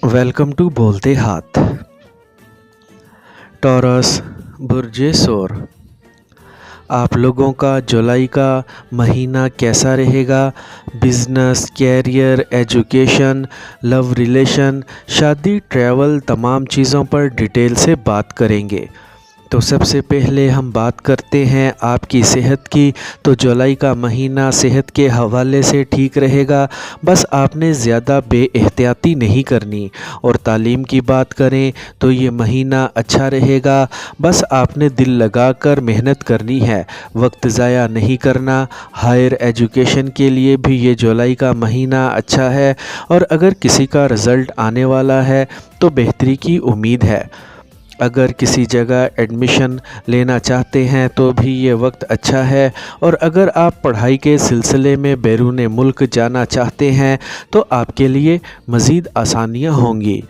Welcome to बोलते हाथ। Taurus बुर्ज सौर, आप लोगों का जुलाई का महीना कैसा रहेगा? Business, career, education, love relation, शादी, ट्रैवल, तमाम चीज़ों पर डिटेल से बात करेंगे। तो सबसे पहले हम बात करते हैं आपकी सेहत की। तो जुलाई का महीना सेहत के हवाले से ठीक रहेगा, बस आपने ज़्यादा बेएहतियाती नहीं करनी। और तालीम की बात करें तो ये महीना अच्छा रहेगा, बस आपने दिल लगाकर मेहनत करनी है, वक्त ज़ाया नहीं करना। हायर एजुकेशन के लिए भी ये जुलाई का महीना अच्छा है, और अगर किसी का रिज़ल्ट आने वाला है तो बेहतरी की उम्मीद है। अगर किसी जगह एडमिशन लेना चाहते हैं तो भी ये वक्त अच्छा है, और अगर आप पढ़ाई के सिलसिले में बैरून मुल्क जाना चाहते हैं तो आपके लिए मज़ीद आसानियाँ होंगी।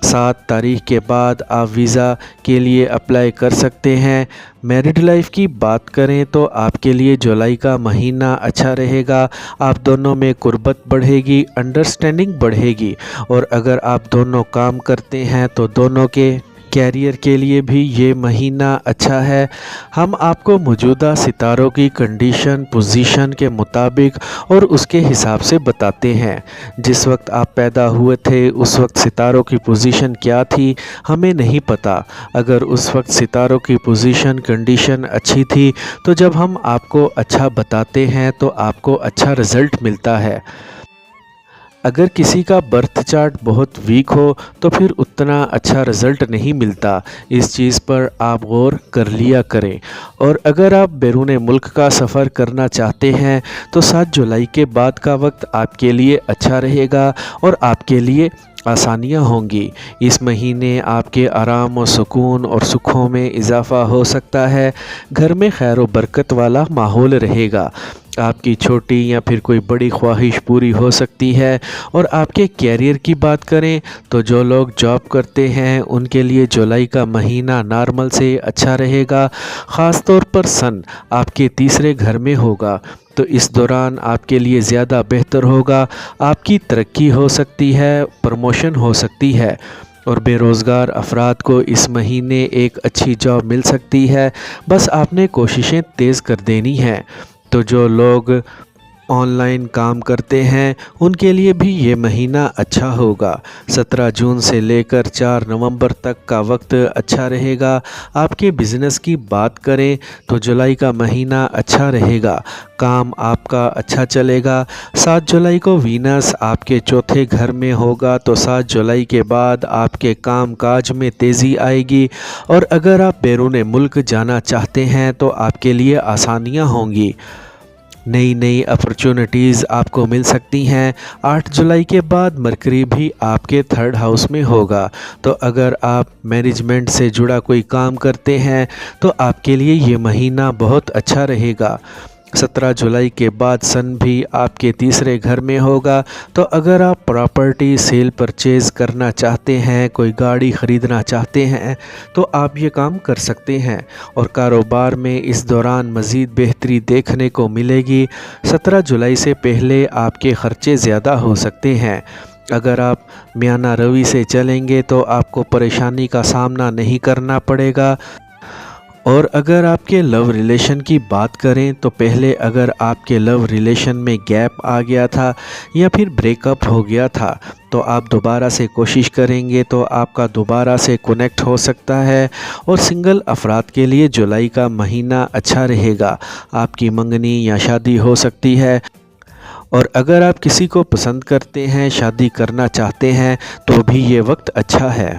7 तारीख के बाद आप वीज़ा के लिए अप्लाई कर सकते हैं। मैरिड लाइफ की बात करें तो आपके लिए जुलाई का महीना अच्छा रहेगा, आप दोनों में कुर्बत बढ़ेगी, अंडरस्टैंडिंग बढ़ेगी। और अगर आप दोनों काम करते हैं तो दोनों के कैरियर के लिए भी ये महीना अच्छा है। हम आपको मौजूदा सितारों की कंडीशन, पोजीशन के मुताबिक और उसके हिसाब से बताते हैं। जिस वक्त आप पैदा हुए थे उस वक्त सितारों की पोजीशन क्या थी हमें नहीं पता। अगर उस वक्त सितारों की पोजीशन, कंडीशन अच्छी थी तो जब हम आपको अच्छा बताते हैं तो आपको अच्छा रिज़ल्ट मिलता है। अगर किसी का बर्थ चार्ट बहुत वीक हो तो फिर उतना अच्छा रिज़ल्ट नहीं मिलता। इस चीज़ पर आप गौर कर लिया करें। और अगर आप बैरून मुल्क का सफ़र करना चाहते हैं तो 7 जुलाई के बाद का वक्त आपके लिए अच्छा रहेगा और आपके लिए आसानियाँ होंगी। इस महीने आपके आराम और सुकून और सुखों में इजाफ़ा हो सकता है। घर में खैर व बरकत वाला माहौल रहेगा। आपकी छोटी या फिर कोई बड़ी ख्वाहिश पूरी हो सकती है। और आपके कैरियर की बात करें तो जो लोग जॉब करते हैं उनके लिए जुलाई का महीना नॉर्मल से अच्छा रहेगा। ख़ास तौर पर सन आपके तीसरे घर में होगा तो इस दौरान आपके लिए ज़्यादा बेहतर होगा। आपकी तरक्की हो सकती है, प्रमोशन हो सकती है। और बेरोज़गार अफराद को इस महीने एक अच्छी जॉब मिल सकती है, बस आपने कोशिशें तेज़ कर देनी हैं। तो जो लोग ऑनलाइन काम करते हैं उनके लिए भी ये महीना अच्छा होगा। 17 जून से लेकर 4 नवंबर तक का वक्त अच्छा रहेगा। आपके बिज़नेस की बात करें तो जुलाई का महीना अच्छा रहेगा, काम आपका अच्छा चलेगा। 7 जुलाई को वीनस आपके चौथे घर में होगा तो 7 जुलाई के बाद आपके काम काज में तेज़ी आएगी। और अगर आप बैरून मुल्क जाना चाहते हैं तो आपके लिए आसानियाँ होंगी, नई नई अपॉर्चुनिटीज़ आपको मिल सकती हैं। 8 जुलाई के बाद मरकरी भी आपके 3rd हाउस में होगा, तो अगर आप मैनेजमेंट से जुड़ा कोई काम करते हैं तो आपके लिए ये महीना बहुत अच्छा रहेगा। 17 जुलाई के बाद सन भी आपके तीसरे घर में होगा, तो अगर आप प्रॉपर्टी सेल परचेज़ करना चाहते हैं, कोई गाड़ी ख़रीदना चाहते हैं तो आप ये काम कर सकते हैं। और कारोबार में इस दौरान मज़ीद बेहतरी देखने को मिलेगी। 17 जुलाई से पहले आपके ख़र्चे ज़्यादा हो सकते हैं। अगर आप मियाना रवि से चलेंगे तो आपको परेशानी का सामना नहीं करना पड़ेगा। और अगर आपके लव रिलेशन की बात करें तो पहले अगर आपके लव रिलेशन में गैप आ गया था या फिर ब्रेकअप हो गया था तो आप दोबारा से कोशिश करेंगे तो आपका दोबारा से कनेक्ट हो सकता है। और सिंगल अफराद के लिए जुलाई का महीना अच्छा रहेगा, आपकी मंगनी या शादी हो सकती है। और अगर आप किसी को पसंद करते हैं, शादी करना चाहते हैं तो भी ये वक्त अच्छा है।